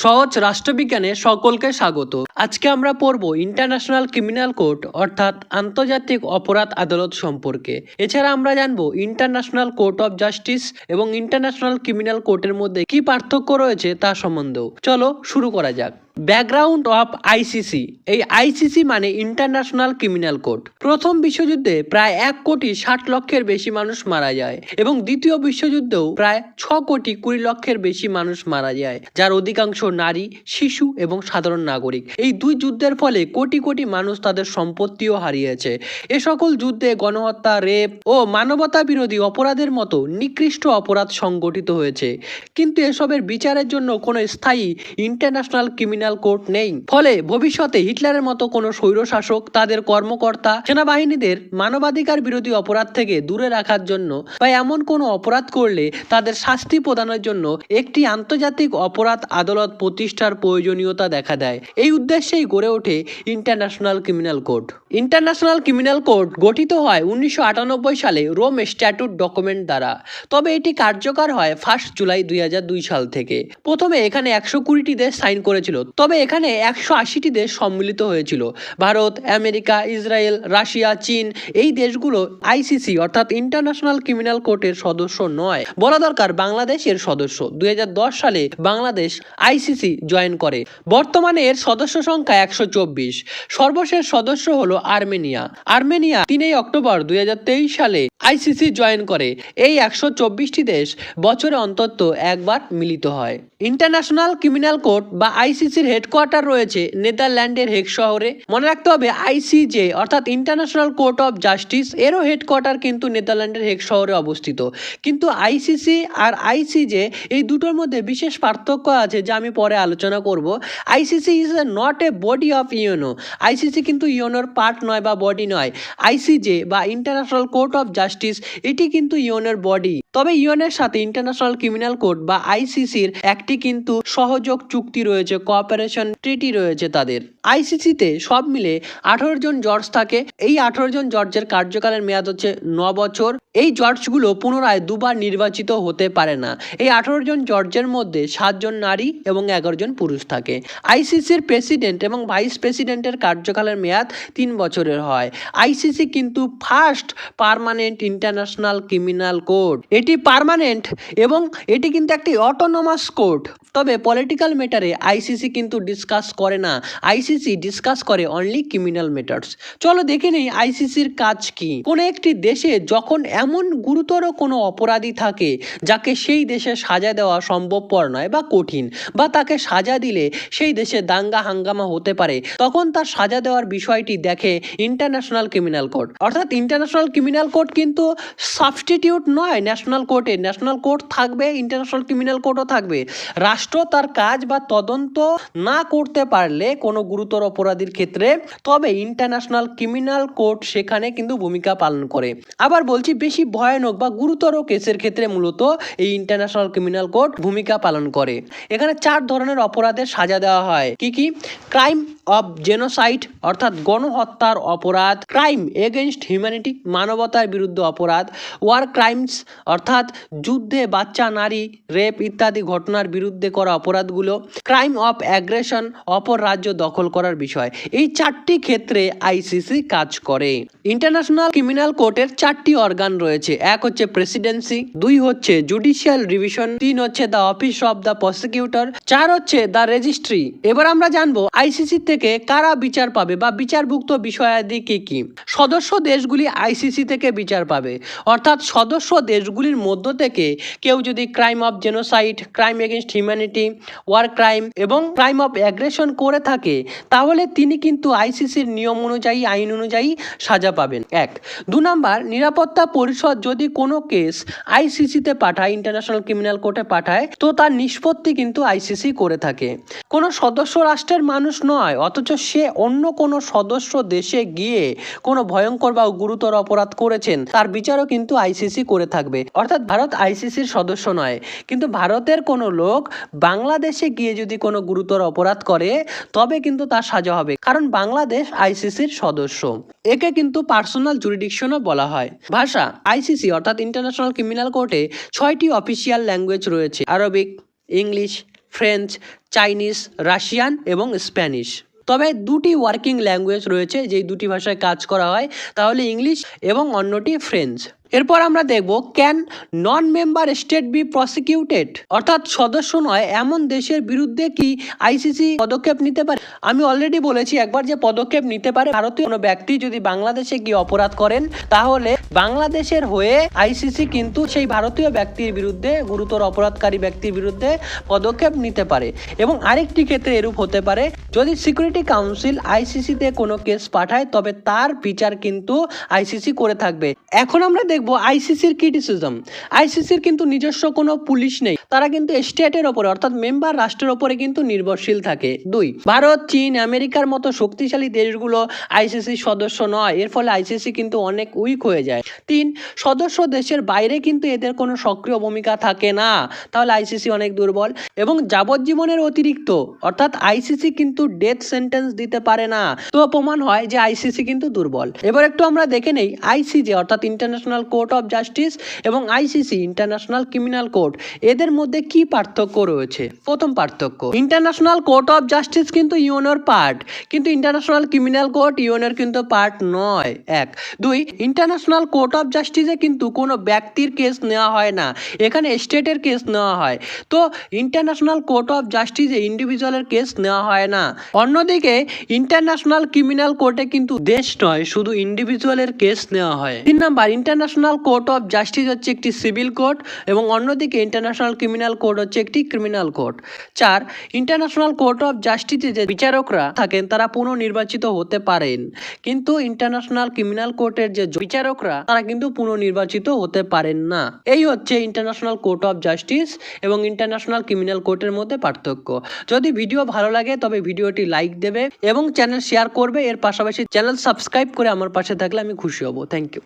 সহজ রাষ্ট্রবিজ্ঞানে সকলকে স্বাগত। আজকে আমরা পড়ব ইন্টারন্যাশনাল ক্রিমিনাল কোর্ট অর্থাৎ আন্তর্জাতিক অপরাধ আদালত সম্পর্কে। এছাড়া আমরা জানবো ইন্টারন্যাশনাল কোর্ট অফ জাস্টিস এবং ইন্টারন্যাশনাল ক্রিমিনাল কোর্টের মধ্যে কি পার্থক্য রয়েছে তা সম্বন্ধেও। চলো শুরু করা যাক। Background of ICC. এই আইসিসি মানে ইন্টারন্যাশনাল ক্রিমিনাল কোর্ট। প্রথম বিশ্বযুদ্ধে প্রায় 1,60,00,000-এর বেশি মানুষ মারা যায় এবং দ্বিতীয় বিশ্বযুদ্ধেও প্রায় 6,20,00,000-এর বেশি মানুষ মারা যায়, যার অধিকাংশ নারী, শিশু এবং সাধারণ নাগরিক। এই দুই যুদ্ধের ফলে কোটি কোটি মানুষ তাদের সম্পত্তিও হারিয়েছে। এ সকল যুদ্ধে গণহত্যা, রেপ ও মানবতা বিরোধী অপরাধের মতো নিকৃষ্ট অপরাধ সংগঠিত হয়েছে, কিন্তু এসবের বিচারের জন্য কোনো স্থায়ী ইন্টারন্যাশনাল ক্রিমিনাল কোর্ট নেই। ফলে ভবিষ্যতে হিটলারের মতো কোনো স্বৈরশাসক তাদের কর্মকর্তা, সেনাবাহিনীদের মানবাধিকার বিরোধী অপরাধ থেকে দূরে রাখার জন্য বা এমন কোনো অপরাধ করলে তাদের শাস্তি প্রদানের জন্য একটি আন্তর্জাতিক অপরাধ আদালত প্রতিষ্ঠার প্রয়োজনীয়তা দেখা দেয়। এই উদ্দেশ্যেই গড়ে ওঠে international criminal court. International criminal court গঠিত হয় 1998 সালে রোম স্ট্যাটুট ডকুমেন্ট দ্বারা, তবে এটি কার্যকর হয় 1 জুলাই 2002 সাল থেকে। প্রথমে এখানে 120টি দেশ সাইন করেছিল, তবে এখানে 180টি দেশ সম্মিলিত হয়েছিল। ভারত, আমেরিকা, ইসরায়েল, রাশিয়া, চীন এই দেশগুলো আইসিসি অর্থাৎ ইন্টারন্যাশনাল ক্রিমিনাল কোর্টের সদস্য নয়। বলা দরকার বাংলাদেশ এর সদস্য। 2010 সালে বাংলাদেশ আইসিসি জয়েন করে। বর্তমানে এর সদস্য সংখ্যা 124। সর্বশেষ সদস্য হলো আর্মেনিয়া। 3 অক্টোবর 2023 সালে আইসিসি জয়েন করে। এই 124টি দেশ বছরে অন্তত একবার মিলিত হয়। ইন্টারন্যাশনাল ক্রিমিনাল কোর্ট বা আইসিসির হেডকোয়ার্টার রয়েছে নেদারল্যান্ডের হেগ শহরে। মনে রাখতে হবে আইসিজে অর্থাৎ ইন্টারন্যাশনাল কোর্ট অফ জাস্টিস এরও হেডকোয়ার্টার কিন্তু নেদারল্যান্ডের হেগ শহরে অবস্থিত। কিন্তু আইসিসি আর আইসিজে এই দুটোর মধ্যে বিশেষ পার্থক্য আছে, যা আমি পরে আলোচনা করব। ICC is not a body of UNO. ICC কিন্তু ইউএনওর পার্ট নয় বা বডি নয়। আইসিজে বা ইন্টারন্যাশনাল কোর্ট অফ জাস্টিস এটি কিন্তু ইউএনওর বডি। তবে ইউএনের সাথে ইন্টারন্যাশনাল ক্রিমিনাল কোর্ট বা আইসিসির একটি কিন্তু সহযোগ চুক্তি রয়েছে, কোঅপারেশন ট্রিটি রয়েছে তাদের। আইসিসিতে সব মিলে 18 জন জজ থাকে। এই 18 জন জজের কার্যকালের মেয়াদ হচ্ছে 9 বছর। এই জজগুলো পুনরায় দুবার নির্বাচিত হতে পারে না। এই 18 জন জজের মধ্যে 7 জন নারী এবং 11 জন পুরুষ থাকে। আইসিসির প্রেসিডেন্ট এবং ভাইস প্রেসিডেন্টের কার্যকালের মেয়াদ 3 বছরের হয়। আইসিসি কিন্তু first permanent international criminal court. এটি পার্মানেন্ট এবং এটি কিন্তু একটি অটোনমাস কোর্ট। তবে পলিটিক্যাল ম্যাটারে আইসিসি কিন্তু ডিসকাস করে না। আইসিসি ডিসকাস করে অনলি ক্রিমিনাল ম্যাটারস। চলো দেখে নেই আইসিসির কাজ কি। কোন একটি দেশে যখন এমন গুরুতর কোনো অপরাধী থাকে যাকে সেই দেশে সাজা দেওয়া সম্ভবপর নয় বা কঠিন, বা তাকে সাজা দিলে সেই দেশে দাঙ্গা হাঙ্গামা হতে পারে, তখন তার সাজা দেওয়ার বিষয়টি দেখে ইন্টারন্যাশনাল ক্রিমিনাল কোর্ট। অর্থাৎ ইন্টারন্যাশনাল ক্রিমিনাল কোর্ট কিন্তু সাবস্টিটিউট নয় ন্যাশনাল কোর্টে। ন্যাশনাল কোর্ট থাকবে, ইন্টারন্যাশনাল ক্রিমিনাল কোর্টও থাকবে। রাষ্ট্র তার কাজ বা তদন্ত না করতে পারলে কোনো গুরুতর অপরাধীর ক্ষেত্রে, তবে ইন্টারন্যাশনাল ক্রিমিনাল কোর্ট সেখানে কিন্তু ভূমিকা পালন করে। আবার বলছি, বেশি ভয়ানক বা গুরুতর কেসের ক্ষেত্রে মূলত এই ইন্টারন্যাশনাল ক্রিমিনাল কোর্ট ভূমিকা পালন করে। এখানে 4 ধরনের অপরাধের সাজা দেওয়া হয়। কি কি? ক্রাইম অফ জেনোসাইড অর্থাৎ গণহত্যার অপরাধ, ক্রাইম এগেইনস্ট হিউম্যানিটি মানবতার বিরুদ্ধে অপরাধ, ওয়ার ক্রাইমস অর্থাৎ যুদ্ধে বাচ্চা, নারী, রেপ ইত্যাদি ঘটনার বিরুদ্ধে করা অপরাধগুলো, ক্রাইম অফ অ্যাগ্রেশন অপর রাজ্য দখল করার বিষয়। এই 4টি ক্ষেত্রে আইসিসি কাজ করে। ইন্টারন্যাশনাল ক্রিমিনাল কোর্টের 4টি অর্গান রয়েছে। 1 হচ্ছে প্রেসিডেন্সি, 2 হচ্ছে জুডিশিয়াল রিভিশন, 3 হচ্ছে the office of the prosecutor, 4 হচ্ছে দ্য রেজিস্ট্রি। এবার আমরা জানবো আইসিসি থেকে কারা বিচার পাবে বা বিচারভুক্ত বিষয়াদি কি কি। সদস্য দেশগুলি আইসিসি থেকে বিচার পাবে, অর্থাৎ সদস্য দেশগুলির মধ্য থেকে কেউ যদি crime of genocide, crime against humanity, war crime এবং ক্রাইম অফ অ্যাগ্রেশন করে থাকে, তাহলে তিনি কিন্তু আইসিসির নিয়ম অনুযায়ী, আইন অনুযায়ী সাজা পাবেন। 1। 2 নম্বর, নিরাপত্তা পরিষদ যদি কোনো কেস আইসিসিতে পাঠায়, ইন্টারন্যাশনাল ক্রিমিনাল কোর্টে পাঠায়, তো তার নিষ্পত্তি কিন্তু আইসিসি করে থাকে। কোনো সদস্য রাষ্ট্রের মানুষ নয়, অথচ সে অন্য কোনো সদস্য দেশে গিয়ে কোনো ভয়ঙ্কর বা গুরুতর অপরাধ করেছেন, তার বিচারও কিন্তু আইসিসি করে থাকবে। অর্থাৎ ভারত আইসিসির সদস্য নয়, কিন্তু ভারতের কোনো লোক বাংলাদেশে গিয়ে যদি কোনো গুরুতর অপরাধ করে, তবে কিন্তু তার সাজা হবে, কারণ বাংলাদেশ আইসিসির সদস্য। একে কিন্তু পার্সোনাল জুরিডিকশনও বলা হয়। ভাষা, আইসিসি অর্থাৎ ইন্টারন্যাশনাল ক্রিমিনাল কোর্টে 6টি অফিসিয়াল ল্যাঙ্গুয়েজ রয়েছে। Arabic, English, French, Chinese, Russian এবং স্প্যানিশ। তবে দুটি ওয়ার্কিং ল্যাঙ্গুয়েজ রয়েছে যেই দুটি ভাষায় কাজ করা হয়, তাহলে ইংলিশ এবং অন্যটি ফ্রেঞ্চ। এরপর আমরা দেখব can non member state be prosecuted, অর্থাৎ সদস্য নয় এমন দেশের বিরুদ্ধে কি আইসিসি পদক্ষেপ নিতে পারে। আমি অলরেডি বলেছি একবার যে পদক্ষেপ নিতে পারে ভারতীয় কোনো ব্যক্তি যদি বাংলাদেশে গিয়ে অপরাধ করেন, তাহলে বাংলাদেশের হয়ে আইসিসি কিন্তু সেই ভারতীয় ব্যক্তির বিরুদ্ধে, গুরুতর অপরাধকারী ব্যক্তির বিরুদ্ধে পদক্ষেপ নিতে পারে। এবং আরেকটি ক্ষেত্রে এরূপ হতে পারে যদি সিকিউরিটি কাউন্সিল আইসিসিতে কোনো কেস পাঠায়, তবে তার বিচার কিন্তু আইসিসি করে থাকবে। এখন আমরা দেখবো আইসিসির কি ডিসিশন। আইসিসির কিন্তু নিজস্ব কোনো পুলিশ নেই, তারা কিন্তু স্টেটের ওপরে অর্থাৎ মেম্বার রাষ্ট্রের ওপরে কিন্তু নির্ভরশীল থাকে। 2, ভারত, চীন, আমেরিকার মতো শক্তিশালী দেশগুলো আইসিসির সদস্য নয়, এর ফলে আইসিসি কিন্তু অনেক উইক হয়ে যায়। 3, সদস্য দেশের বাইরে কিন্তু এদের কোনো সক্রিয় ভূমিকা থাকে না, তাহলে আইসিসি অনেক দুর্বল। এবং যাবজ্জীবনের অতিরিক্ত অর্থাৎ আইসিসি কিন্তু ডেথ সেন্টেন্স দিতে পারে না, তো প্রমাণ হয় যে আইসিসি কিন্তু দুর্বল। এবার একটু আমরা দেখে নেই আইসিজে অর্থাৎ ইন্টারন্যাশনাল কোর্ট অফ জাস্টিস এবং আইসিসি ইন্টারন্যাশনাল ক্রিমিনাল কোর্ট, এদের মধ্যে কি পার্থক্য রয়েছে। প্রথম পার্থক্য, ইন্টারন্যাশনাল কোর্ট অফ জাস্টিস কিন্তু ইউএনওর পার্ট, কিন্তু ইন্টারন্যাশনাল ক্রিমিনাল কোর্ট ইউএনওর কিন্তু পার্ট নয়। 1, 2, ইন্টারন্যাশনাল কোর্ট অফ জাস্টিসে কিন্তু কোনো ব্যক্তির কেস নেওয়া হয় না, এখানে স্টেটের কেস নেওয়া হয়। তো ইন্টারন্যাশনাল কোর্ট অফ জাস্টিসে ইন্ডিভিজুয়ালের কেস নেওয়া হয় না। অন্যদিকে ইন্টারন্যাশনাল ক্রিমিনাল কোর্টে কিন্তু দেশ নয়, শুধু ইন্ডিভিজুয়ালের কেস নেওয়া হয়। 3 number, international court of justice হচ্ছে একটি সিভিল কোর্ট এবং অন্যদিকে ইন্টারন্যাশনাল ক্রিমিনাল কোর্ট হচ্ছে একটি criminal court. 4, international court of জাস্টিসে যে বিচারকরা থাকেন তারা পুনর্নির্বাচিত হতে পারেন, কিন্তু ইন্টারন্যাশনাল ক্রিমিনাল কোর্টের যে বিচারকরা তারা কিন্তু পুনর্নির্বাচিত হতে পারেন না। এই হচ্ছে ইন্টারন্যাশনাল কোর্ট অফ জাস্টিস এবং ইন্টারন্যাশনাল ক্রিমিনাল কোর্টের মধ্যে পার্থক্য। যদি ভিডিও ভালো লাগে তবে ভিডিওটি লাইক দেবে এবং চ্যানেল শেয়ার করবে, এর পাশাপাশি চ্যানেল সাবস্ক্রাইব করে আমার পাশে থাকলে আমি খুশি হব। Thank you.